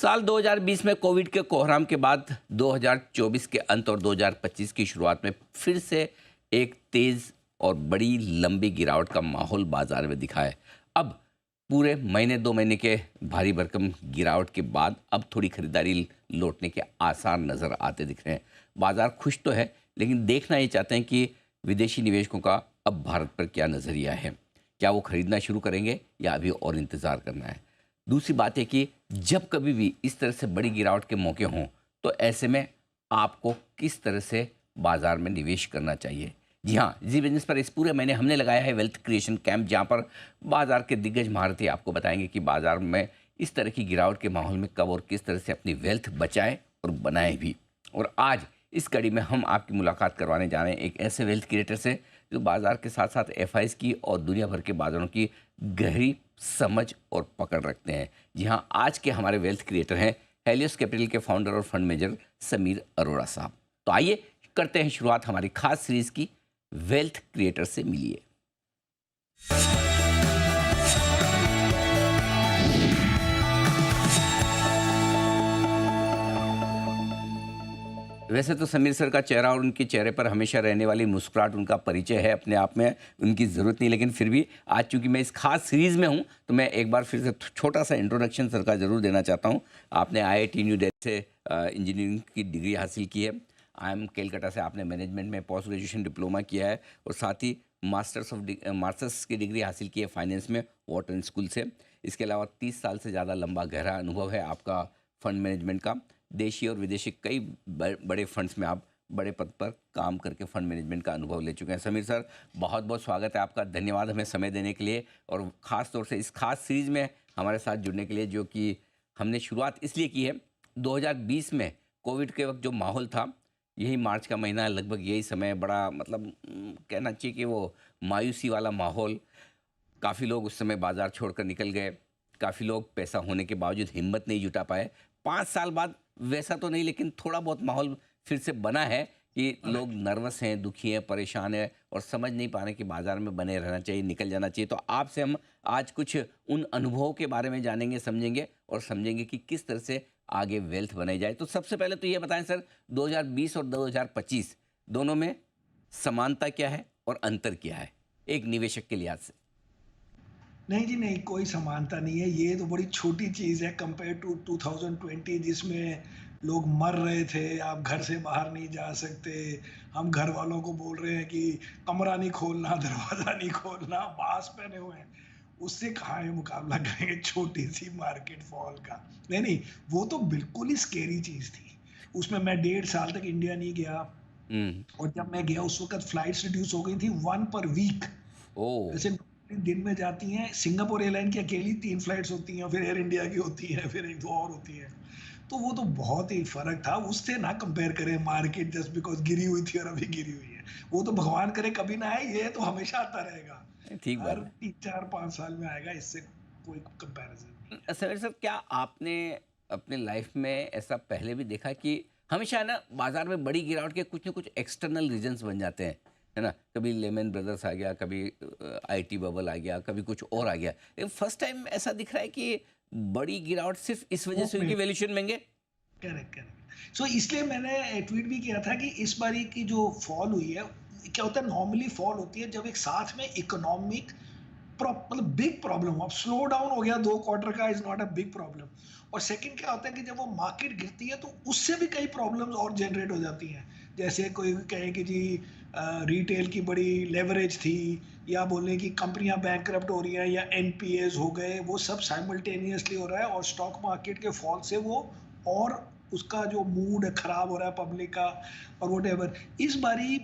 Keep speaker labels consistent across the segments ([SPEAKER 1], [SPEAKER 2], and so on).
[SPEAKER 1] साल 2020 में कोविड के कोहराम के बाद 2024 के अंत और 2025 की शुरुआत में फिर से एक तेज और बड़ी लंबी गिरावट का माहौल बाजार में दिखा है। अब पूरे महीने 2 महीने के भारी भरकम गिरावट के बाद अब थोड़ी खरीदारी लौटने के आसार नज़र आते दिख रहे हैं। बाजार खुश तो है, लेकिन देखना ये चाहते हैं कि विदेशी निवेशकों का अब भारत पर क्या नज़रिया है। क्या वो खरीदना शुरू करेंगे या अभी और इंतज़ार करना है। दूसरी बात है कि जब कभी भी इस तरह से बड़ी गिरावट के मौके हों तो ऐसे में आपको किस तरह से बाजार में निवेश करना चाहिए। जी हाँ, जी बिजनेस पर इस पूरे महीने हमने लगाया है वेल्थ क्रिएशन कैंप, जहाँ पर बाजार के दिग्गज महारथी आपको बताएंगे कि बाजार में इस तरह की गिरावट के माहौल में कब और किस तरह से अपनी वेल्थ बचाएं और बनाएं भी। और आज इस कड़ी में हम आपकी मुलाकात करवाने जा रहे हैं एक ऐसे वेल्थ क्रिएटर से जो बाजार के साथ साथ एफआईज की और दुनिया भर के बाजारों की गहरी समझ और पकड़ रखते हैं। जी हाँ, आज के हमारे वेल्थ क्रिएटर हैं हेलियोस कैपिटल के फाउंडर और फंड मैनेजर समीर अरोड़ा साहब। तो आइए करते हैं शुरुआत हमारी खास सीरीज की, वेल्थ क्रिएटर से मिलिए। वैसे तो समीर सर का चेहरा और उनके चेहरे पर हमेशा रहने वाली मुस्कुराहट उनका परिचय है, अपने आप में उनकी ज़रूरत नहीं, लेकिन फिर भी आज चूंकि मैं इस खास सीरीज़ में हूं तो मैं एक बार फिर से छोटा सा इंट्रोडक्शन सर का ज़रूर देना चाहता हूं। आपने आईआईटी न्यू दिल्ली से इंजीनियरिंग की डिग्री हासिल की है। IIM कलकत्ता से आपने मैनेजमेंट में पोस्ट ग्रेजुएशन डिप्लोमा किया है और साथ ही मास्टर्स की डिग्री हासिल की है फाइनेंस में वॉटन स्कूल से। इसके अलावा 30 साल से ज़्यादा लंबा गहरा अनुभव है आपका फंड मैनेजमेंट का। देशी और विदेशी कई बड़े फंड्स में आप बड़े पद पर काम करके फंड मैनेजमेंट का अनुभव ले चुके हैं। समीर सर, बहुत बहुत स्वागत है आपका, धन्यवाद हमें समय देने के लिए और ख़ास तौर से इस खास सीरीज़ में हमारे साथ जुड़ने के लिए, जो कि हमने शुरुआत इसलिए की है 2020 में कोविड के वक्त जो माहौल था, यही मार्च का महीना, लगभग यही समय बड़ा मतलब कहना चाहिए कि वो मायूसी वाला माहौल। काफ़ी लोग उस समय बाज़ार छोड़कर निकल गए, काफ़ी लोग पैसा होने के बावजूद हिम्मत नहीं जुटा पाए। 5 साल बाद वैसा तो नहीं, लेकिन थोड़ा बहुत माहौल फिर से बना है कि लोग नर्वस हैं, दुखी हैं, परेशान हैं और समझ नहीं पा रहे कि बाज़ार में बने रहना चाहिए, निकल जाना चाहिए। तो आपसे हम आज कुछ उन अनुभवों के बारे में जानेंगे, समझेंगे और समझेंगे कि किस तरह से आगे वेल्थ बनाई जाए। तो सबसे पहले तो ये बताएं सर, 2020 और 2025 दोनों में समानता क्या है और अंतर क्या है एक निवेशक के लिहाज से?
[SPEAKER 2] नहीं जी नहीं, कोई समानता नहीं है। ये तो बड़ी छोटी चीज़ है कंपेयर टू 2020, जिसमें लोग मर रहे थे, आप घर से बाहर नहीं जा सकते। हम घर वालों को बोल रहे हैं कि कमरा नहीं खोलना, दरवाज़ा नहीं खोलना, मास्क पहने हुए हैं। उससे कहाँ ये मुकाबला करेंगे छोटी-सी मार्केट फॉल का। नहीं, नहीं, वो तो बिल्कुल ही स्केरी चीज़ थी। उसमें मैं 1.5 साल तक इंडिया नहीं गया
[SPEAKER 1] हम्म।
[SPEAKER 2] और जब मैं गया उस वक़्त फ्लाइट्स रिड्यूस हो गई थी 1 पर वीक।
[SPEAKER 1] ओ।
[SPEAKER 2] जैसे दिन में जाती हैं, सिंगापुर एयरलाइन की अकेली 3 फ्लाइट्स होती हैं, फिर एयर इंडिया की होती हैं, फिर 1-2 और होती हैं। तो वो तो बहुत ही फ़र्क था, उससे ना कंपेयर करें मार्केट जस्ट बिकॉज़ गिरी हुई थी और अभी गिरी हुई है। वो तो भगवान करे कभी ना आए, ये तो हमेशा आता रहेगा।
[SPEAKER 1] ठीक बात
[SPEAKER 2] हर
[SPEAKER 1] है।
[SPEAKER 2] 3, 4, 5 साल में आएगा, इससे कोई कंपैरिज़न नहीं है।
[SPEAKER 1] सर सर, क्या आपने अपने लाइफ में ऐसा पहले भी देखा कि हमेशा ना बाजार में बड़ी गिरावट के कुछ ना कुछ एक्सटर्नल रीजंस बन जाते हैं, है ना? कभी लेमन ब्रदर्स आ गया, कभी आईटी बबल आ गया, कभी कुछ और आ गया। लेकिन फर्स्ट टाइम ऐसा दिख रहा है कि बड़ी गिरावट सिर्फ इस वजह
[SPEAKER 2] थोक
[SPEAKER 1] से हुई
[SPEAKER 2] में
[SPEAKER 1] कि वैल्यूएशन महंगे।
[SPEAKER 2] Correct, correct. सो इसलिए मैंने ट्वीट भी किया था कि इस बारी की जो फॉल हुई है, क्या होता है नॉर्मली फॉल होती है जब एक साथ में इकोनॉमिक मतलब बिग प्रॉब्लम हो। अब स्लो डाउन हो गया 2 क्वार्टर का, is not a big problem. और सेकंड क्या होता है कि जब वो मार्केट गिरती है तो उससे भी कई प्रॉब्लम्स और जनरेट हो जाती हैं। जैसे कोई कहे कि जी रिटेल की बड़ी लेवरेज थी, या बोले कि कंपनियां बैंकरप्ट हो रही हैं, या एनपीएस हो गए, वो सब साइमल्टेनियसली हो रहा है और स्टॉक मार्केट के फॉल से वो और उसका जो मूड है खराब हो रहा है पब्लिक का और वट इस बारी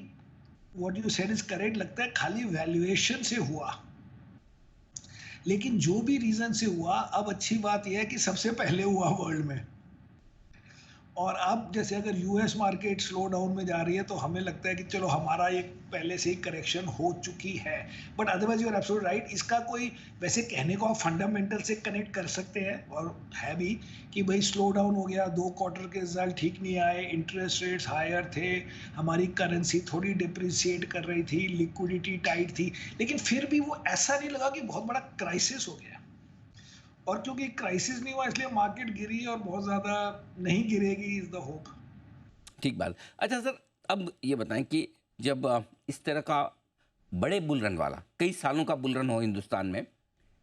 [SPEAKER 2] what you said is correct लगता है, खाली वैल्यूएशन से हुआ। लेकिन जो भी रीजन से हुआ, अब अच्छी बात यह है कि सबसे पहले हुआ वर्ल्ड में। और अब जैसे अगर यूएस मार्केट स्लो डाउन में जा रही है तो हमें लगता है कि चलो हमारा एक पहले से ही करेक्शन हो चुकी है। But otherwise you are absolute right, इसका कोई वैसे कहने को आप फंडामेंटल से कनेक्ट कर सकते हैं और है भी कि भाई स्लो डाउन हो गया, 2 क्वार्टर के रिजल्ट ठीक नहीं आए, इंटरेस्ट रेट्स हायर थे, हमारी करेंसी थोड़ी डिप्रिसिएट कर रही थी, लिक्विडिटी टाइट थी, लेकिन फिर भी वो ऐसा नहीं लगा कि बहुत बड़ा क्राइसिस हो गया। और क्योंकि क्राइसिस नहीं हुआ इसलिए मार्केट गिरी और बहुत ज़्यादा नहीं गिरेगी इज़ द होप।
[SPEAKER 1] ठीक बात। अच्छा सर, अब ये बताएं कि जब इस तरह का बड़े बुल रन वाला कई सालों का बुल रन हो हिंदुस्तान में,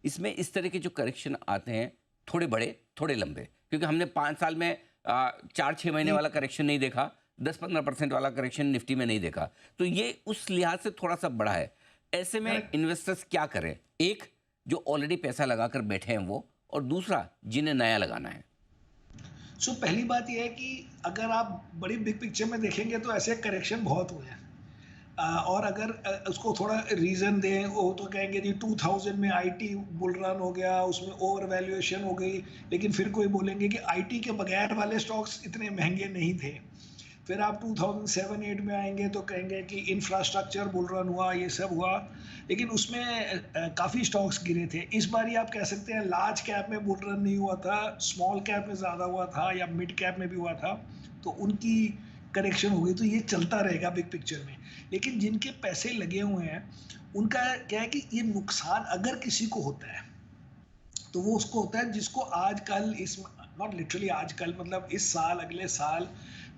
[SPEAKER 1] इसमें इस तरह के जो करेक्शन आते हैं, थोड़े बड़े थोड़े लंबे, क्योंकि हमने 5 साल में 4-6 महीने
[SPEAKER 2] जी,
[SPEAKER 1] वाला करेक्शन नहीं देखा, 10-15% वाला करेक्शन निफ्टी में नहीं देखा, तो ये उस लिहाज से थोड़ा सा बड़ा है। ऐसे में
[SPEAKER 2] करेक्ट।
[SPEAKER 1] इन्वेस्टर्स क्या करें? एक, जो ऑलरेडी पैसा लगाकर बैठे हैं वो, और दूसरा जिन्हें नया लगाना है।
[SPEAKER 2] सो पहली बात ये है कि अगर आप बड़ी बिग पिक्चर में देखेंगे तो ऐसे करेक्शन बहुत हुए हैं। और अगर उसको थोड़ा रीज़न दें, वो तो कहेंगे जी 2000 में आईटी बुल रन हो गया, उसमें ओवर वैल्यूएशन हो गई, लेकिन फिर कोई बोलेंगे कि आईटी के बगैर वाले स्टॉक्स इतने महंगे नहीं थे। फिर आप 2007-8 में आएंगे तो कहेंगे कि इंफ्रास्ट्रक्चर बुल रन हुआ, ये सब हुआ, लेकिन उसमें काफ़ी स्टॉक्स गिरे थे। इस बार आप कह सकते हैं लार्ज कैप में बुल रन नहीं हुआ था, स्मॉल कैप में ज़्यादा हुआ था या मिड कैप में भी हुआ था, तो उनकी करेक्शन हो गई। तो ये चलता रहेगा बिग पिक्चर में। लेकिन जिनके पैसे लगे हुए हैं उनका क्या है कि ये नुकसान अगर किसी को होता है तो वो उसको होता है जिसको आजकल इस, नॉट लिटरली आजकल, मतलब इस साल अगले साल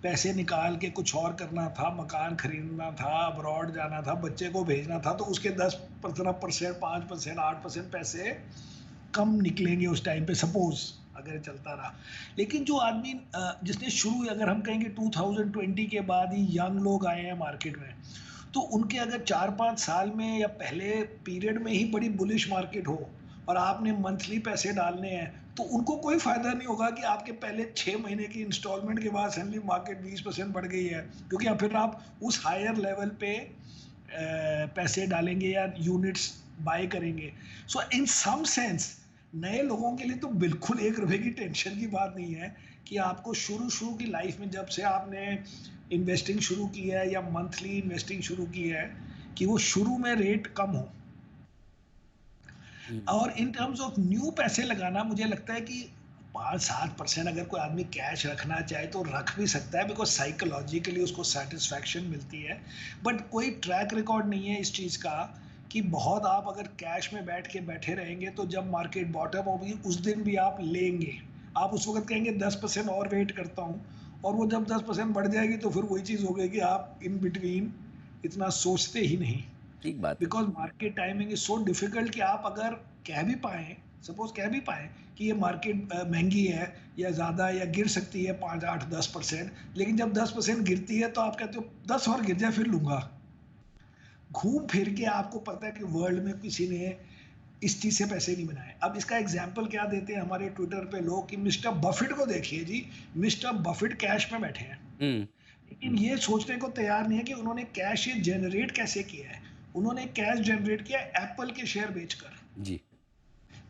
[SPEAKER 2] पैसे निकाल के कुछ और करना था, मकान खरीदना था, अब्रॉड जाना था, बच्चे को भेजना था, तो उसके 10-15%, 5%, 8% पैसे कम निकलेंगे उस टाइम पे, सपोज अगर ये चलता रहा। लेकिन जो आदमी जिसने शुरू, अगर हम कहेंगे 2020 के बाद ही यंग लोग आए हैं मार्केट में, तो उनके अगर 4-5 साल में या पहले पीरियड में ही बड़ी बुलिश मार्केट हो और आपने मंथली पैसे डालने हैं, तो उनको कोई फ़ायदा नहीं होगा कि आपके पहले 6 महीने की इंस्टॉलमेंट के बाद सडनली मार्केट 20% बढ़ गई है, क्योंकि अब फिर आप उस हायर लेवल पे पैसे डालेंगे या यूनिट्स बाय करेंगे। सो इन सम सेंस नए लोगों के लिए तो बिल्कुल 1 रुपए की टेंशन की बात नहीं है कि आपको शुरू-शुरू की लाइफ में जब से आपने इन्वेस्टिंग शुरू की है या मंथली इन्वेस्टिंग शुरू की है, कि वो शुरू में रेट कम हो।
[SPEAKER 1] हम्म।
[SPEAKER 2] और इन टर्म्स ऑफ न्यू पैसे लगाना, मुझे लगता है कि 5-7% अगर कोई आदमी कैश रखना चाहे तो रख भी सकता है, बिकॉज़ साइकोलॉजिकली उसको सैटिस्फैक्शन मिलती है। बट कोई ट्रैक रिकॉर्ड नहीं है इस चीज़ का कि बहुत आप अगर कैश में बैठ के बैठे रहेंगे तो जब मार्केट बॉटम होगी उस दिन भी आप लेंगे। आप उस वक़्त कहेंगे 10% और वेट करता हूँ, और वो जब 10% बढ़ जाएगी तो फिर वही चीज़ हो गई कि आप इन बिटवीन इतना सोचते ही नहीं।
[SPEAKER 1] ठीक बात है।
[SPEAKER 2] Because market timing is so difficult कि आप अगर कह भी पाएँ, सपोज़ कह भी पाएँ कि ये मार्केट महँगी है या ज़्यादा या गिर सकती है 5, 8, 10%, लेकिन जब 10% गिरती है तो आप कहते हो 10 और गिर जाए फिर लूँगा। घूम फिर के आपको पता है कि वर्ल्ड में किसी ने इस चीज़ से पैसे नहीं बनाए। अब इसका एग्ज़ाम्पल क्या देते हैं हमारे ट्विटर पे लोग कि मिस्टर बफेट को देखिए जी, मिस्टर बफेट कैश में बैठे हैं।
[SPEAKER 1] हम्म।
[SPEAKER 2] लेकिन ये सोचने को तैयार नहीं है कि उन्होंने कैश ये जनरेट कैसे किया है। उन्होंने कैश जनरेट किया एप्पल के शेयर बेचकर।
[SPEAKER 1] जी।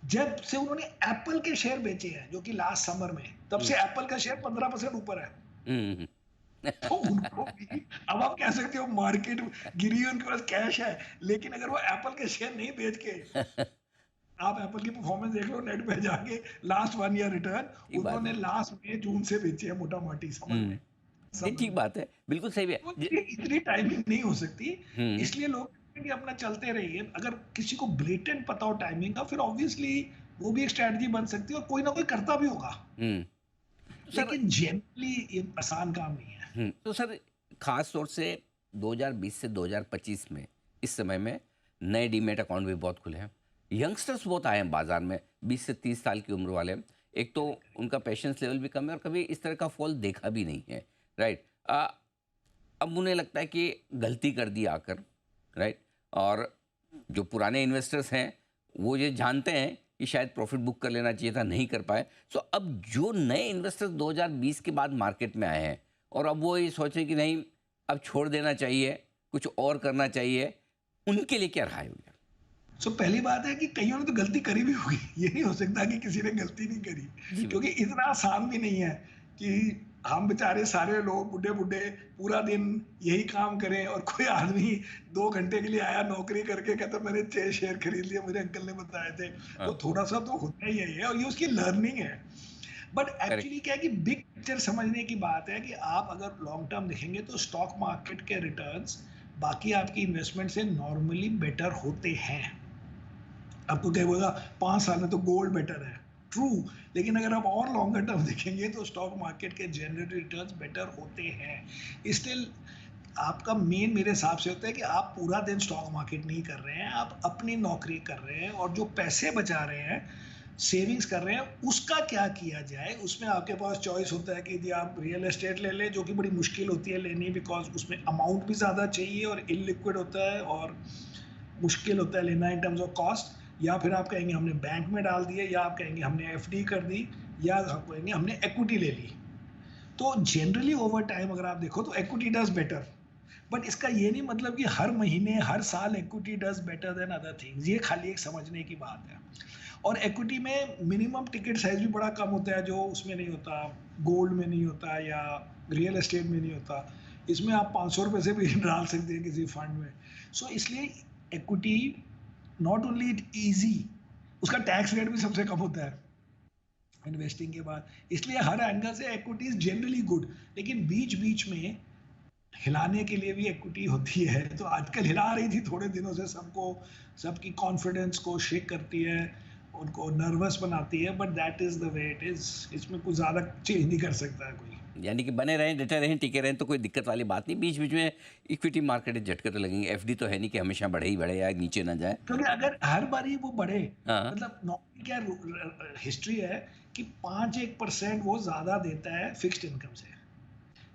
[SPEAKER 2] जब से उन्होंने एप्पल के शेयर बेचे हैं, जो कि लास्ट समर में, तब
[SPEAKER 1] हम्म।
[SPEAKER 2] से एप्पल का शेयर 15% ऊपर है।
[SPEAKER 1] हम्म।
[SPEAKER 2] तो उनको भी, अब आप कह सकते हो मार्केट गिरी है, उनके पास कैश है, लेकिन अगर वो एप्पल के शेयर नहीं बेच के, आप एप्पल की परफॉर्मेंस देख लो नेट पे जाके, लास्ट 1 ईयर रिटर्न
[SPEAKER 1] ठीक बात
[SPEAKER 2] उन्होंने
[SPEAKER 1] है।
[SPEAKER 2] लास्ट मई जून से बेचे हैं मोटा-मोटी, समझ
[SPEAKER 1] हम्म।
[SPEAKER 2] में?
[SPEAKER 1] नहीं,
[SPEAKER 2] समझ
[SPEAKER 1] ठीक
[SPEAKER 2] में?
[SPEAKER 1] बात है, बिल्कुल सही है।
[SPEAKER 2] तो ये इतनी टाइमिंग नहीं हो सकती,
[SPEAKER 1] हम्म।
[SPEAKER 2] इसलिए लोग कहते हैं कि अपना चलते रहिए। अगर किसी को ब्लेटेंट पता हो टाइमिंग का, फिर ऑब्वियसली वो भी एक स्ट्रैटेजी बन सकती है और कोई ना कोई करता भी होगा।
[SPEAKER 1] हम्म। तो सर,
[SPEAKER 2] लेकिन जनरली ये आसान काम नहीं है।
[SPEAKER 1] तो सर, खास तौर से 2020 से 2025 में, इस समय में नए डीमेट अकाउंट भी बहुत खुले हैं, यंगस्टर्स बहुत आए हैं बाजार में, 20 से 30 साल की उम्र वाले। एक तो उनका पेशेंस लेवल भी कम है और कभी इस तरह का फॉल देखा भी नहीं है, राइट। अब उन्हें लगता है कि गलती कर दी आकर, राइट। और जो पुराने इन्वेस्टर्स हैं वो ये जानते हैं कि शायद प्रॉफिट बुक कर लेना चाहिए था, नहीं कर पाए। सो अब जो नए इन्वेस्टर्स 2020 के बाद मार्केट में आए हैं और अब वो ये सोच रहे हैं कि नहीं, अब छोड़ देना चाहिए, कुछ और करना चाहिए, उनके लिए क्या राय होगी?
[SPEAKER 2] सो पहली बात है कि कईयों ने तो गलती करी भी होगी। ये नहीं हो सकता कि किसी ने गलती नहीं करी,
[SPEAKER 1] जी
[SPEAKER 2] क्योंकि
[SPEAKER 1] बिल्कुल।
[SPEAKER 2] इतना आसान भी नहीं है कि हम बेचारे सारे लोग बूढ़े-बूढ़े पूरा दिन यही काम करें और कोई आदमी 2 घंटे के लिए आया नौकरी करके कहता मैंने 6 शेयर खरीद लिए, मेरे अंकल ने बताए थे।
[SPEAKER 1] हाँ।
[SPEAKER 2] वो थोड़ा-सा तो होता ही है और ये उसकी लर्निंग है। But
[SPEAKER 1] correct.
[SPEAKER 2] एक्चुअली क्या है कि बिग पिक्चर समझने की बात है कि आप अगर लॉन्ग टर्म देखेंगे तो स्टॉक मार्केट के रिटर्न्स बाकी आपकी इन्वेस्टमेंट से नॉर्मली बेटर होते हैं। आपको क्या बोलेगा 5 साल में तो गोल्ड बेटर है, ट्रू, लेकिन अगर आप और लॉन्गर टर्म देखेंगे तो स्टॉक मार्केट के जनरल रिटर्न्स बेटर होते हैं। स्टिल आपका मेन मेरे हिसाब से होता है कि आप पूरा दिन स्टॉक मार्केट नहीं कर रहे हैं, आप अपनी नौकरी कर रहे हैं और जो पैसे बचा रहे हैं, सेविंग्स कर रहे हैं, उसका क्या किया जाए? उसमें आपके पास चॉइस होता है कि यदि आप रियल एस्टेट ले लें, जो कि बड़ी मुश्किल होती है लेनी, बिकॉज़ उसमें अमाउंट भी ज़्यादा चाहिए और इल्लिक्विड होता है और मुश्किल होता है लेना इन टर्म्स ऑफ कॉस्ट, या फिर आप कहेंगे हमने बैंक में डाल दिए, या आप कहेंगे हमने एफडी कर दी, या आप कहेंगे हमने इक्विटी ले ली। तो जनरली ओवर टाइम अगर आप देखो तो इक्विटी डज बेटर, बट इसका ये नहीं मतलब कि हर महीने हर साल equity does better than other things, ये खाली एक समझने की बात है। और इक्विटी में मिनिमम टिकट साइज भी बड़ा कम होता है, जो उसमें नहीं होता, गोल्ड में नहीं होता या रियल एस्टेट में नहीं होता। इसमें आप 500 रुपये से भी डाल सकते हैं किसी फंड में। सो इसलिए equity not only it easy, उसका टैक्स रेट भी सबसे कम होता है इन्वेस्टिंग के बाद, इसलिए हर एंगल से इक्विटी इज जनरली गुड। लेकिन बीच बीच में हिलाने के लिए भी इक्विटी होती है, तो आजकल हिला रही थी थोड़े दिनों से सबको, सबकी कॉन्फिडेंस को शेक करती है, उनको नर्वस बनाती है, but that is the way it is. इसमें कुछ ज़्यादा चेंज नहीं कर सकता है कोई।
[SPEAKER 1] यानी कि बने रहें, डटे रहें, टिके रहें तो कोई दिक्कत वाली बात नहीं। बीच बीच में इक्विटी मार्केट झटके तो लगेंगे। एफडी तो है नहीं कि हमेशा बढ़े ही बढ़े या नीचे ना जाए।
[SPEAKER 2] क्योंकि अगर हर बारी वो बढ़े,
[SPEAKER 1] हाँ,
[SPEAKER 2] मतलब नॉर्मली क्या हिस्ट्री है कि 5-1% वो ज़्यादा देता है फिक्स्ड इनकम से,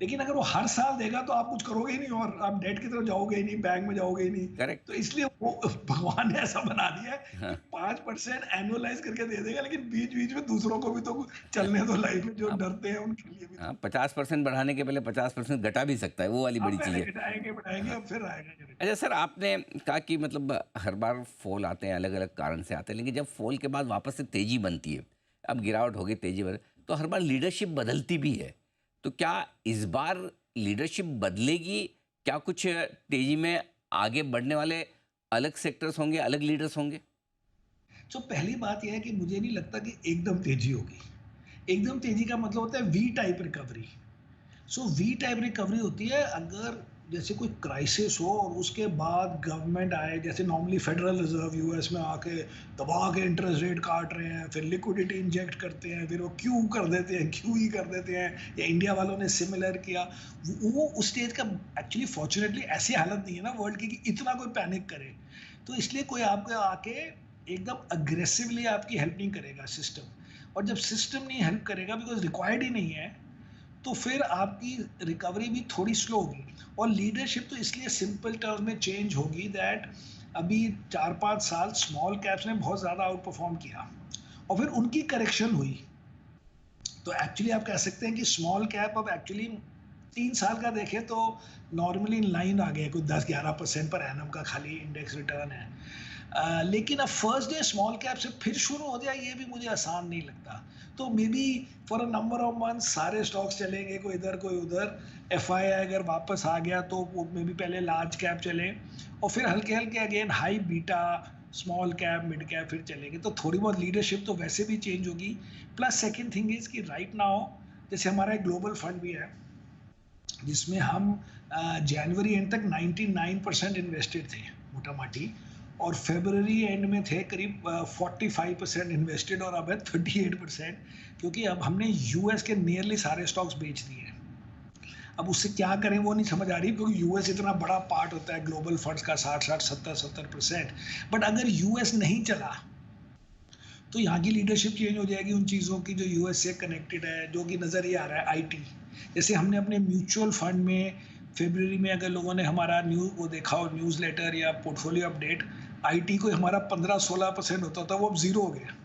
[SPEAKER 2] लेकिन अगर वो हर साल देगा तो आप कुछ करोगे ही नहीं और आप डेट की तरफ जाओगे ही नहीं, बैंक में जाओगे ही नहीं।
[SPEAKER 1] करेक्ट।
[SPEAKER 2] तो इसलिए वो भगवान ने ऐसा बना दिया है कि
[SPEAKER 1] हाँ
[SPEAKER 2] 5% एनुअलाइज करके दे देगा, लेकिन बीच बीच में दूसरों को भी तो चलने दो लाइफ में, जो
[SPEAKER 1] हाँ
[SPEAKER 2] डरते हैं उनके लिए भी
[SPEAKER 1] हाँ,
[SPEAKER 2] तो।
[SPEAKER 1] 50% बढ़ाने के पहले 50% घटा भी सकता है, वो वाली
[SPEAKER 2] आप
[SPEAKER 1] बड़ी चीज़
[SPEAKER 2] पहले
[SPEAKER 1] है।
[SPEAKER 2] घटाएंगे बढ़ाएंगे,
[SPEAKER 1] हाँ।
[SPEAKER 2] अब फिर आएगा करेंगे।
[SPEAKER 1] अच्छा सर, आपने कहा कि मतलब हर बार फॉल आते हैं, अलग अलग कारण से आते हैं, लेकिन जब फॉल के बाद वापस से तेज़ी बनती है, अब गिरावट होगी, तेज़ी बन, तो हर बार लीडरशिप बदलती भी है। तो क्या इस बार लीडरशिप बदलेगी? क्या कुछ तेज़ी में आगे बढ़ने वाले अलग सेक्टर्स होंगे, अलग लीडर्स होंगे?
[SPEAKER 2] तो पहली बात यह है कि मुझे नहीं लगता कि एकदम तेजी होगी। एकदम तेजी का मतलब होता है V type recovery. So V type recovery होती है अगर जैसे कोई क्राइसिस हो और उसके बाद गवर्नमेंट आए, जैसे नॉर्मली फेडरल रिजर्व यूएस में आके दबा के इंटरेस्ट रेट काट रहे हैं, फिर लिक्विडिटी इंजेक्ट करते हैं, फिर वो क्यू कर देते हैं, क्यू ही कर देते हैं, या इंडिया वालों ने सिमिलर किया। वो उस स्टेज का एक्चुअली फॉर्चुनेटली ऐसी हालत नहीं है ना वर्ल्ड की कि इतना कोई पैनिक करे। तो इसलिए कोई आपके आके एकदम अग्रेसिवली आपकी हेल्प नहीं करेगा सिस्टम, और जब सिस्टम नहीं हेल्प करेगा बिकॉज रिक्वायर्ड ही नहीं है, तो फिर आपकी रिकवरी भी थोड़ी स्लो होगी। और लीडरशिप तो इसलिए सिंपल टर्म में चेंज होगी दैट अभी 4-5 साल स्मॉल कैप्स ने बहुत ज़्यादा आउट परफॉर्म किया और फिर उनकी करेक्शन हुई। तो एक्चुअली आप कह सकते हैं कि स्मॉल कैप अब एक्चुअली 3 साल का देखें तो नॉर्मली इन लाइन आ गया, कोई 10-11% पर एनम का खाली इंडेक्स रिटर्न है। लेकिन अब फर्स्ट डे स्मॉल कैप से फिर शुरू हो जाए, ये भी मुझे आसान नहीं लगता। तो may be for a number of month सारे स्टॉक्स चलेंगे, कोई इधर कोई उधर। एफ अगर वापस आ गया तो वो मे बी पहले लार्ज कैप चले और फिर हल्के हल्के again high beta small cap mid cap फिर चलेंगे। तो थोड़ी बहुत लीडरशिप तो वैसे भी चेंज होगी। प्लस सेकेंड थिंग इज कि राइट नाउ जैसे हमारा एक ग्लोबल फंड भी है जिसमें हम जनवरी एंड तक 99% इन्वेस्टेड थे मोटा माटी, और फेबररी एंड में थे करीब 45% इन्वेस्टेड, और अब है 38%, क्योंकि अब हमने यूएस के नियरली सारे स्टॉक्स बेच दिए हैं। अब उससे क्या करें वो नहीं समझ आ रही, क्योंकि यूएस इतना बड़ा पार्ट होता है ग्लोबल फंड्स का, 60-70%। बट अगर यूएस नहीं चला तो यहाँ की लीडरशिप चेंज हो जाएगी उन चीज़ों की जो यूएस से कनेक्टेड है, जो कि नज़र ही आ रहा है। आईटी, जैसे हमने अपने म्यूचुअल फंड में फरवरी में अगर लोगों ने हमारा वो देखा हो न्यूज़लेटर या पोर्टफोलियो अपडेट, आईटी को हमारा 15-16% होता था, वो अब जीरो हो गया।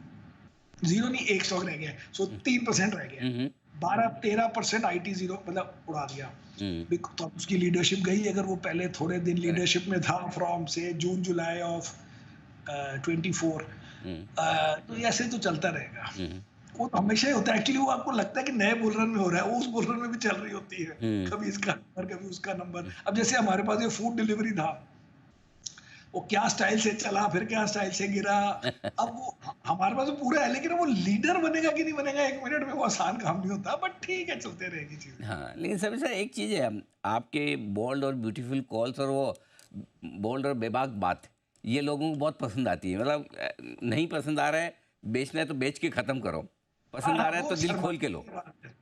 [SPEAKER 2] जीरो नहीं, एक स्टॉक रह गया, सो 3% रह गया।
[SPEAKER 1] हम्म
[SPEAKER 2] 12-13% आईटी जीरो मतलब उड़ा दिया।
[SPEAKER 1] हम्म
[SPEAKER 2] तो उसकी लीडरशिप गई, अगर वो पहले थोड़े दिन
[SPEAKER 1] करेक्ट।
[SPEAKER 2] लीडरशिप में था फ्रॉम से जून जुलाई ऑफ 24।
[SPEAKER 1] हम्म
[SPEAKER 2] तो ये ऐसे तो चलता रहेगा।
[SPEAKER 1] हम्म
[SPEAKER 2] वो तो हमेशा ही होता है एक्चुअली, वो आपको लगता है कि नए बुल रन में हो रहा है, वो उस बुल रन में भी चल रही होती है,
[SPEAKER 1] हम्म
[SPEAKER 2] कभी इसका नंबर कभी उसका नंबर। अब जैसे हमारे पास ये फूड डिलीवरी था, वो क्या स्टाइल से चला फिर क्या स्टाइल से गिरा। अब वो हमारे पास तो पूरा है, लेकिन वो लीडर बनेगा कि नहीं बनेगा 1 मिनट में, वो आसान काम नहीं होता, बट ठीक है चलते रहेगी चीजें।
[SPEAKER 1] हाँ, लेकिन सर सर एक चीज़ है, आपके बोल्ड और ब्यूटीफुल कॉल्स और वो बोल्ड और बेबाक बात, ये लोगों को बहुत पसंद आती है। मतलब नहीं पसंद आ रहा है, बेचना है तो बेच के खत्म करो,
[SPEAKER 2] हाँ
[SPEAKER 1] पसंद आ
[SPEAKER 2] हाँ,
[SPEAKER 1] रहा है
[SPEAKER 2] वो
[SPEAKER 1] तो दिल खोल के
[SPEAKER 2] शर्माने
[SPEAKER 1] लो।
[SPEAKER 2] की बात है,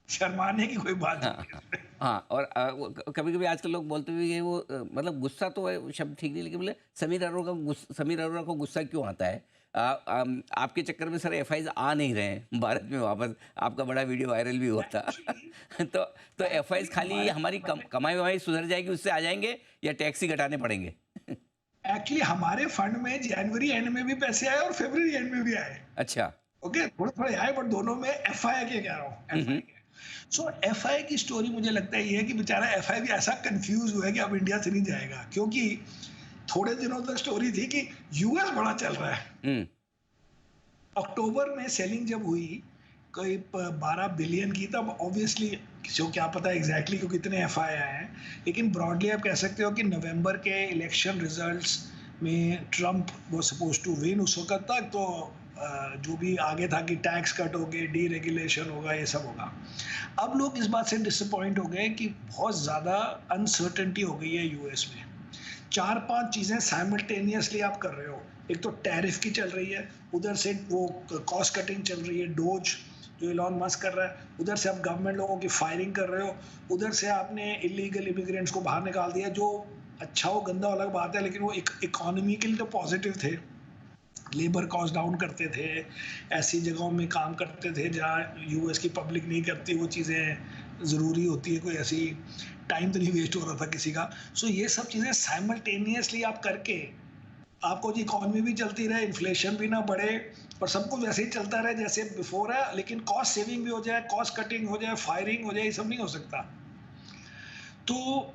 [SPEAKER 2] शर्माने की कोई बात
[SPEAKER 1] हाँ,
[SPEAKER 2] नहीं
[SPEAKER 1] हाँ,
[SPEAKER 2] है।
[SPEAKER 1] हाँ। और कभी कभी आजकल लोग बोलते हुए कि वो मतलब गुस्सा तो है, वो शब्द ठीक नहीं, लेकिन बोले समीर अरोड़ा को गुस्सा क्यों आता है? आपके चक्कर में सर एफआईज आ नहीं रहे हैं भारत में वापस, आपका बड़ा वीडियो वायरल भी हुआ था।
[SPEAKER 2] एक्चुअली
[SPEAKER 1] तो एफआईज खाली
[SPEAKER 2] हमारे
[SPEAKER 1] हमारी
[SPEAKER 2] फंड में
[SPEAKER 1] कमाई वमाई सुधर जाएगी उससे आ जाएंगे, या टैक्स ही घटाने पड़ेंगे?
[SPEAKER 2] एक्चुअली हमारे फंड में जनवरी एंड में भी पैसे आए और फरवरी एंड में भी आए।
[SPEAKER 1] अच्छा।
[SPEAKER 2] ओके, थोड़े थोड़े आए, बट दोनों में एफआई के कह रहा हूँ, एफआई
[SPEAKER 1] हम्म।
[SPEAKER 2] के। सो एफआई की स्टोरी मुझे लगता है ये है कि बेचारा एफआई भी ऐसा कंफ्यूज हुआ है कि अब इंडिया से नहीं जाएगा, क्योंकि थोड़े दिनों तक स्टोरी थी कि यूएस बड़ा चल रहा है।
[SPEAKER 1] हम्म।
[SPEAKER 2] अक्टूबर में सेलिंग जब हुई कोई 12 बिलियन की, तब ऑब्वियसली किसी को क्या पता एग्जैक्टली क्योंकि कितने एफ आई आए हैं, लेकिन ब्रॉडली आप कह सकते हो कि नवंबर के इलेक्शन रिजल्ट्स में ट्रम्प वो सपोज टू विन उस वक्त तक, तो जो भी आगे था कि टैक्स कट हो गए, डी रेगुलेशन होगा, ये सब होगा। अब लोग इस बात से डिसअपॉइंट हो गए कि बहुत ज़्यादा अनसर्टेनिटी हो गई है यूएस में। चार पांच चीजें साइमल्टेनियसली आप कर रहे हो। एक तो टैरिफ की चल रही है, उधर से वो कॉस्ट कटिंग चल रही है, डोज जो इलॉन मस्क कर रहा है, उधर से आप गवर्नमेंट लोगों की फायरिंग कर रहे हो, उधर से आपने इलीगल इमिग्रेंट्स को बाहर निकाल दिया, जो अच्छा हो गंदा अलग बात है, लेकिन वो एक इकोनॉमी के लिए तो पॉजिटिव थे। लेबर कॉस्ट डाउन करते थे, ऐसी जगहों में काम करते थे जहाँ यूएस की पब्लिक नहीं करती वो चीज़ें ज़रूरी होती है, कोई ऐसी टाइम तो नहीं वेस्ट हो रहा था किसी का। सो ये सब चीज़ें साइमल्टेनियसली आप करके आपको जी इकोनॉमी भी चलती रहे, इन्फ्लेशन भी ना बढ़े, और सब कुछ वैसे ही चलता रहे जैसे बिफोर है, लेकिन कॉस्ट सेविंग भी हो जाए, कॉस्ट कटिंग हो जाए, फायरिंग हो जाए, ये सब नहीं हो सकता। तो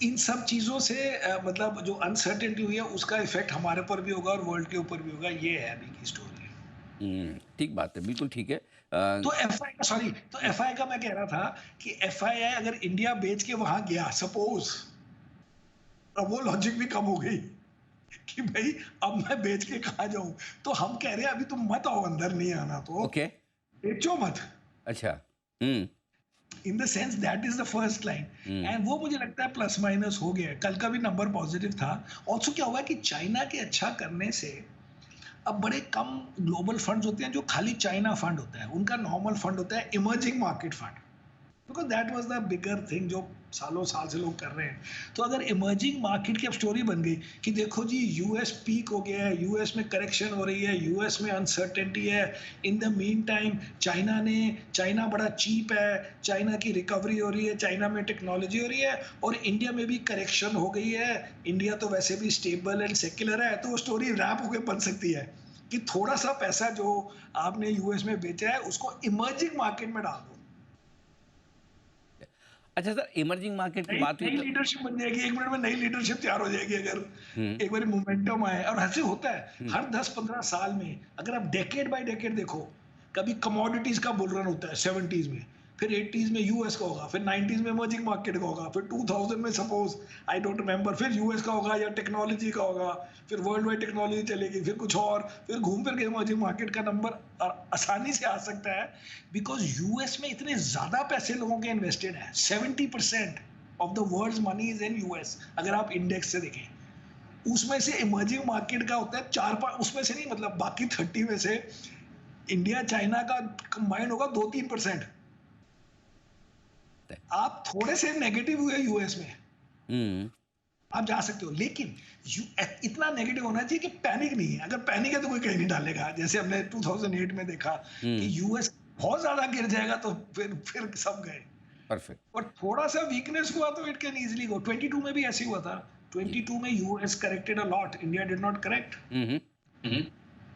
[SPEAKER 2] इन सब चीज़ों से मतलब जो अनसर्टेनिटी हुई है उसका इफेक्ट हमारे पर भी होगा और वर्ल्ड के ऊपर भी होगा, ये है अभी की स्टोरी।
[SPEAKER 1] ठीक बात है, बिल्कुल ठीक है।
[SPEAKER 2] तो एफआई का, सॉरी, तो एफआई का मैं कह रहा था कि एफआईआई अगर इंडिया बेच के वहां गया सपोज, अब वो लॉजिक भी कम हो गई कि भाई अब मैं बेच के कहा जाऊं, तो हम कह रहे हैं अभी तुम मत आओ, अंदर नहीं आना तो
[SPEAKER 1] ओके।
[SPEAKER 2] बेचो मत।
[SPEAKER 1] अच्छा। Hmm.
[SPEAKER 2] In the sense that is the first line,
[SPEAKER 1] hmm.
[SPEAKER 2] And वो मुझे लगता है प्लस माइनस हो गया, कल का भी नंबर पॉजिटिव था। ऑल्सो क्या हुआ कि चाइना के अच्छा करने से अब बड़े कम ग्लोबल फंड्स होते हैं जो खाली चाइना फंड होता है, उनका नॉर्मल फंड होता है emerging market fund, because that was the bigger thing जो सालों साल से लोग कर रहे हैं। तो अगर इमर्जिंग मार्केट की अब स्टोरी बन गई कि देखो जी यूएस पीक हो गया है, यूएस में करेक्शन हो रही है, यूएस में अनसर्टेनिटी है, in the mean time China बड़ा चीप है, चाइना की रिकवरी हो रही है, चाइना में टेक्नोलॉजी हो रही है, और इंडिया में भी करेक्शन हो गई है, इंडिया तो वैसे भी स्टेबल एंड सेक्युलर है, तो वो स्टोरी रैप होकर बन सकती है कि थोड़ा सा पैसा जो आपने यूएस में बेचा है उसको इमर्जिंग मार्केट में डाल दो।
[SPEAKER 1] अच्छा सर, इमर्जिंग मार्केट की
[SPEAKER 2] नई
[SPEAKER 1] बात हुई
[SPEAKER 2] नई
[SPEAKER 1] तो
[SPEAKER 2] लीडरशिप बन जाएगी, एक मिनट में नई लीडरशिप तैयार हो जाएगी अगर
[SPEAKER 1] हम्म।
[SPEAKER 2] एक बार मोमेंटम आए, और ऐसे होता है
[SPEAKER 1] हम्म।
[SPEAKER 2] हर 10-15 साल में। अगर आप डेकेड बाय डेकेड देखो, कभी कमोडिटीज का बुल रन होता है 70s में, फिर 80s में यूएस का होगा, फिर 90s में इमर्जिंग मार्केट का होगा, फिर 2000 में सपोज आई डोंट रिमेंबर फिर यूएस का होगा या टेक्नोलॉजी का होगा, फिर वर्ल्ड वाइड टेक्नोलॉजी चलेगी, फिर कुछ और, फिर घूम फिर के इमर्जिंग मार्केट का नंबर आसानी से आ सकता है, बिकॉज यूएस में इतने ज्यादा पैसे लोगों के इन्वेस्टेड है। 70% of the world's money is in US, अगर आप इंडेक्स से देखें। उसमें से इमर्जिंग मार्केट का होता है 4-5, उसमें से नहीं, मतलब बाकी 30 में से इंडिया चाइना का कंबाइंड होगा 2-3%। आप थोड़े से नेगेटिव हुए यूएस में,
[SPEAKER 1] हम्म।
[SPEAKER 2] आप जा सकते हो, लेकिन इतना नेगेटिव होना चाहिए कि पैनिक नहीं है। अगर पैनिक है तो कोई कहीं नहीं डालेगा, जैसे हमने 2008 में देखा कि
[SPEAKER 1] हम्म।
[SPEAKER 2] यूएस बहुत ज्यादा गिर जाएगा तो फिर सब गए।
[SPEAKER 1] परफेक्ट।
[SPEAKER 2] और थोड़ा सा वीकनेस हुआ तो इट कैन इजीली गो। 22 में भी ऐसे ही हुआ था।
[SPEAKER 1] जी।
[SPEAKER 2] 22 में US corrected a lot, India did not correct.
[SPEAKER 1] Hmm.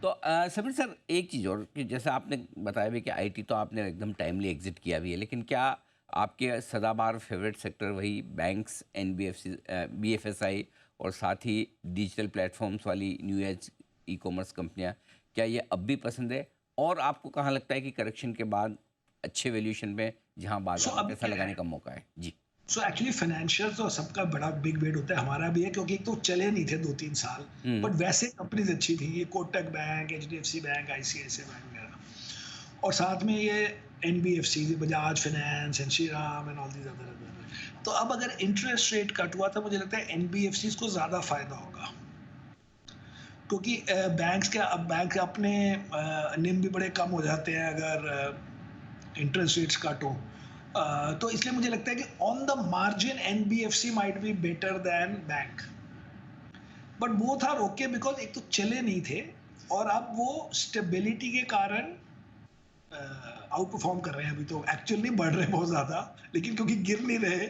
[SPEAKER 1] तो समीर सर, एक चीज़ और कि जैसे आपने बताया भी कि आईटी तो आपने एकदम टाइमली एग्जिट किया भी है, लेकिन क्या आपके सदाबहार फेवरेट सेक्टर वही बैंक्स, एनबीएफसी, बीएफएसआई और साथ ही डिजिटल प्लेटफॉर्म्स वाली न्यू एज ई कॉमर्स कंपनियां, क्या ये अब भी पसंद है? और आपको कहाँ लगता है कि करेक्शन के बाद अच्छे वैल्यूएशन में जहां
[SPEAKER 2] सो
[SPEAKER 1] बाजार में
[SPEAKER 2] अभी
[SPEAKER 1] पैसा
[SPEAKER 2] क्या
[SPEAKER 1] लगाने
[SPEAKER 2] है,
[SPEAKER 1] का मौका है? जी।
[SPEAKER 2] सो एक्चुअली फाइनेंशियल तो सबका बड़ा बिग वेट होता है, हमारा भी है, क्योंकि एक तो चले नहीं थे 2-3 साल,
[SPEAKER 1] हम्म।
[SPEAKER 2] बट वैसे कंपनीज अच्छी थी, ये Kotak bank, HDFC bank, ICICI bank वगैरह, और साथ में ये NBFC, Bajaj finance and Shriram and all these other. तो अब अगर इंटरेस्ट रेट कट हुआ तो मुझे लगता है एनबीएफसी को ज्यादा फायदा होगा। क्योंकि बैंक अपने निम भी बड़े कम हो जाते हैं अगर इंटरेस्ट रेट्स काटो। तो इसलिए मुझे लगता है कि on the margin NBFC might be better than bank, but both are okay because एक तो चले नहीं थे और अब वो स्टेबिलिटी के कारण आउट परफॉर्म कर रहे हैं। अभी तो एक्चुअली बढ़ रहे हैं बहुत ज़्यादा, लेकिन क्योंकि गिर नहीं रहे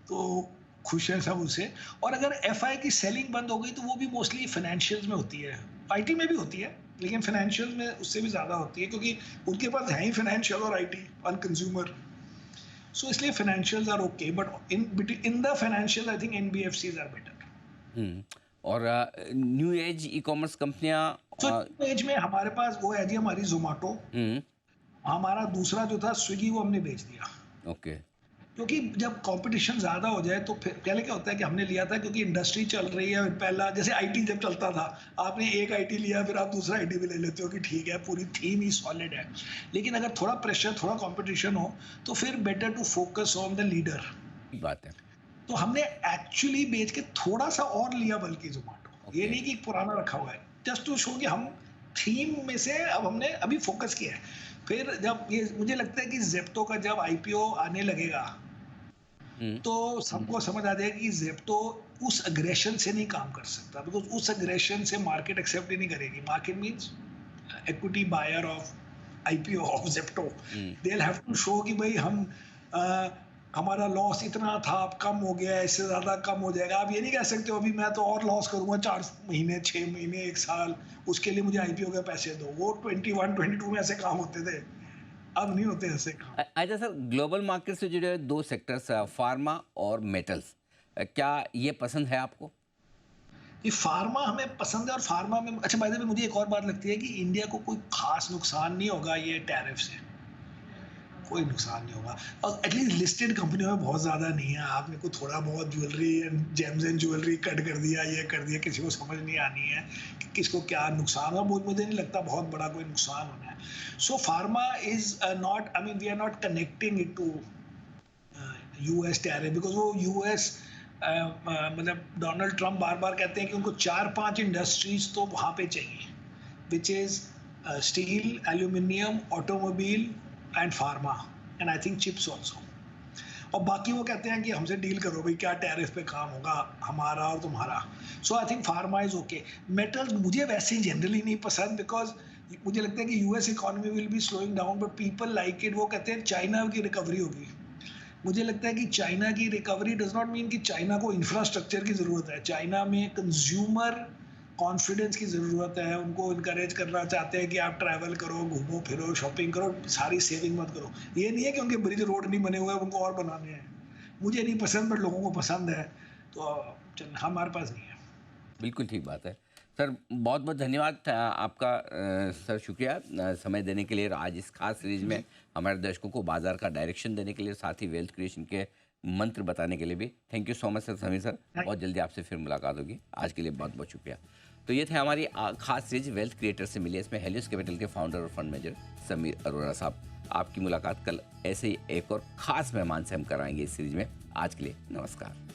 [SPEAKER 2] तो खुश हैं सब उससे। और अगर एफआई की सेलिंग बंद हो गई तो वो भी मोस्टली फाइनेंशियल्स में होती है, आईटी में भी होती है, लेकिन फाइनेंशियल में उससे भी ज़्यादा होती है क्योंकि उनके पास है ही फाइनेंशियल और आईटी ऑन कंज्यूमर। सो इसलिए financials are okay, but in the financial I think NBFCs are better.
[SPEAKER 1] Hmm, और न्यू एज ई कॉमर्स कंपनियां।
[SPEAKER 2] तो एज में हमारे पास वो है जी हमारी जोमेटो,
[SPEAKER 1] हम्म,
[SPEAKER 2] हमारा दूसरा जो था स्विगी वो हमने बेच दिया।
[SPEAKER 1] ओके।
[SPEAKER 2] क्योंकि जब कंपटीशन ज़्यादा हो जाए तो फिर पहले क्या होता है कि हमने लिया था क्योंकि इंडस्ट्री चल रही है। पहला जैसे आईटी जब चलता था, आपने एक आईटी लिया फिर आप दूसरा आईटी भी ले लेते हो कि ठीक है पूरी थीम ही सॉलिड है। लेकिन अगर थोड़ा प्रेशर, थोड़ा कंपटीशन हो तो फिर better to focus on the leader.
[SPEAKER 1] ठीक बात है।
[SPEAKER 2] तो हमने एक्चुअली बेच के थोड़ा सा और लिया, बल्कि जोमेटो, ये
[SPEAKER 1] ओके।
[SPEAKER 2] नहीं कि पुराना रखा हुआ है, जस्ट टू शो कि हम थीम में से अब हमने अभी फोकस किया है। फिर जब ये मुझे लगता है कि जेप्टो का जब आईपीओ आने लगेगा
[SPEAKER 1] हम्म,
[SPEAKER 2] तो सबको समझ आ जाएगा कि जेप्टो उस अग्रेशन से नहीं काम कर सकता, बिकॉज उस अग्रेशन से मार्केट एक्सेप्ट ही नहीं करेगी। Market means equity buyer of IPO of Zepto,
[SPEAKER 1] hmm,
[SPEAKER 2] they will have to show कि भाई हम हमारा लॉस इतना था अब कम हो गया, इससे ज़्यादा कम हो जाएगा। आप ये नहीं कह सकते हो अभी मैं तो और लॉस करूंगा 4 महीने, 6 महीने, 1 साल, उसके लिए मुझे आईपीओ के पैसे दो। वो 21-22 में ऐसे काम होते थे, अब नहीं होते ऐसे काम।
[SPEAKER 1] अच्छा सर, ग्लोबल मार्केट से जुड़े हुए दो सेक्टर्स, फार्मा और मेटल्स, क्या ये पसंद है आपको?
[SPEAKER 2] ये फार्मा हमें पसंद है, और फार्मा में अच्छा बाय द वे मुझे एक और बात लगती है कि इंडिया को कोई खास नुकसान नहीं होगा ये टैरिफ से, कोई नुकसान नहीं होगा। और एटलीस्ट लिस्टेड कंपनियों में बहुत ज़्यादा नहीं है। आपने को थोड़ा बहुत jewellery and James and jewellery cut कर दिया, ये कर दिया, किसी को समझ नहीं आनी है कि किसको क्या नुकसान हो। मुझे नहीं लगता बहुत बड़ा कोई नुकसान होना है। So pharma is not, I mean we are not connecting it to US tariff, because वो यूएस मतलब डोनाल्ड ट्रम्प बार बार कहते हैं कि उनको 4-5 इंडस्ट्रीज तो वहाँ पे चाहिए, which is steel, aluminium, automobile and pharma, and I think chips also. और बाकी वो कहते हैं कि हमसे डील करो भाई, क्या टैरिफ पे काम होगा हमारा और तुम्हारा। So I think pharma is okay. Metals मुझे वैसे ही जनरली नहीं पसंद, बिकॉज मुझे लगता है कि US economy will be slowing down, but people like it. वो कहते हैं चाइना की रिकवरी होगी। मुझे लगता है कि चाइना की रिकवरी डज नॉट मीन कि चाइना को इंफ्रास्ट्रक्चर की ज़रूरत है। चाइना में कंज्यूमर कॉन्फिडेंस की ज़रूरत है। उनको इनकरेज करना चाहते हैं कि आप ट्रैवल करो, घूमो फिरो, शॉपिंग करो, सारी सेविंग मत करो। ये नहीं है कि उनके ब्रिज रोड नहीं बने हुए, उनको और बनाने हैं। मुझे नहीं पसंद, बट लोगों को पसंद है, तो हमारे पास नहीं है।
[SPEAKER 1] बिल्कुल ठीक बात है सर, बहुत बहुत धन्यवाद आपका सर, शुक्रिया समय देने के लिए और आज इस खास सीरीज में हमारे दर्शकों को बाजार का डायरेक्शन देने के लिए, साथ ही वेल्थ क्रिएशन के मंत्र बताने के लिए भी। Thank you so much sir, Sameer sir. बहुत जल्दी आपसे फिर मुलाकात होगी। आज के लिए बहुत बहुत शुक्रिया। तो ये थे हमारी खास सीरीज वेल्थ क्रिएटर से मिली, इसमें हेलियोस कैपिटल के फाउंडर और फंड मैनेजर समीर अरोड़ा साहब। आपकी मुलाकात कल ऐसे ही एक और ख़ास मेहमान से हम कराएंगे इस सीरीज में। आज के लिए नमस्कार।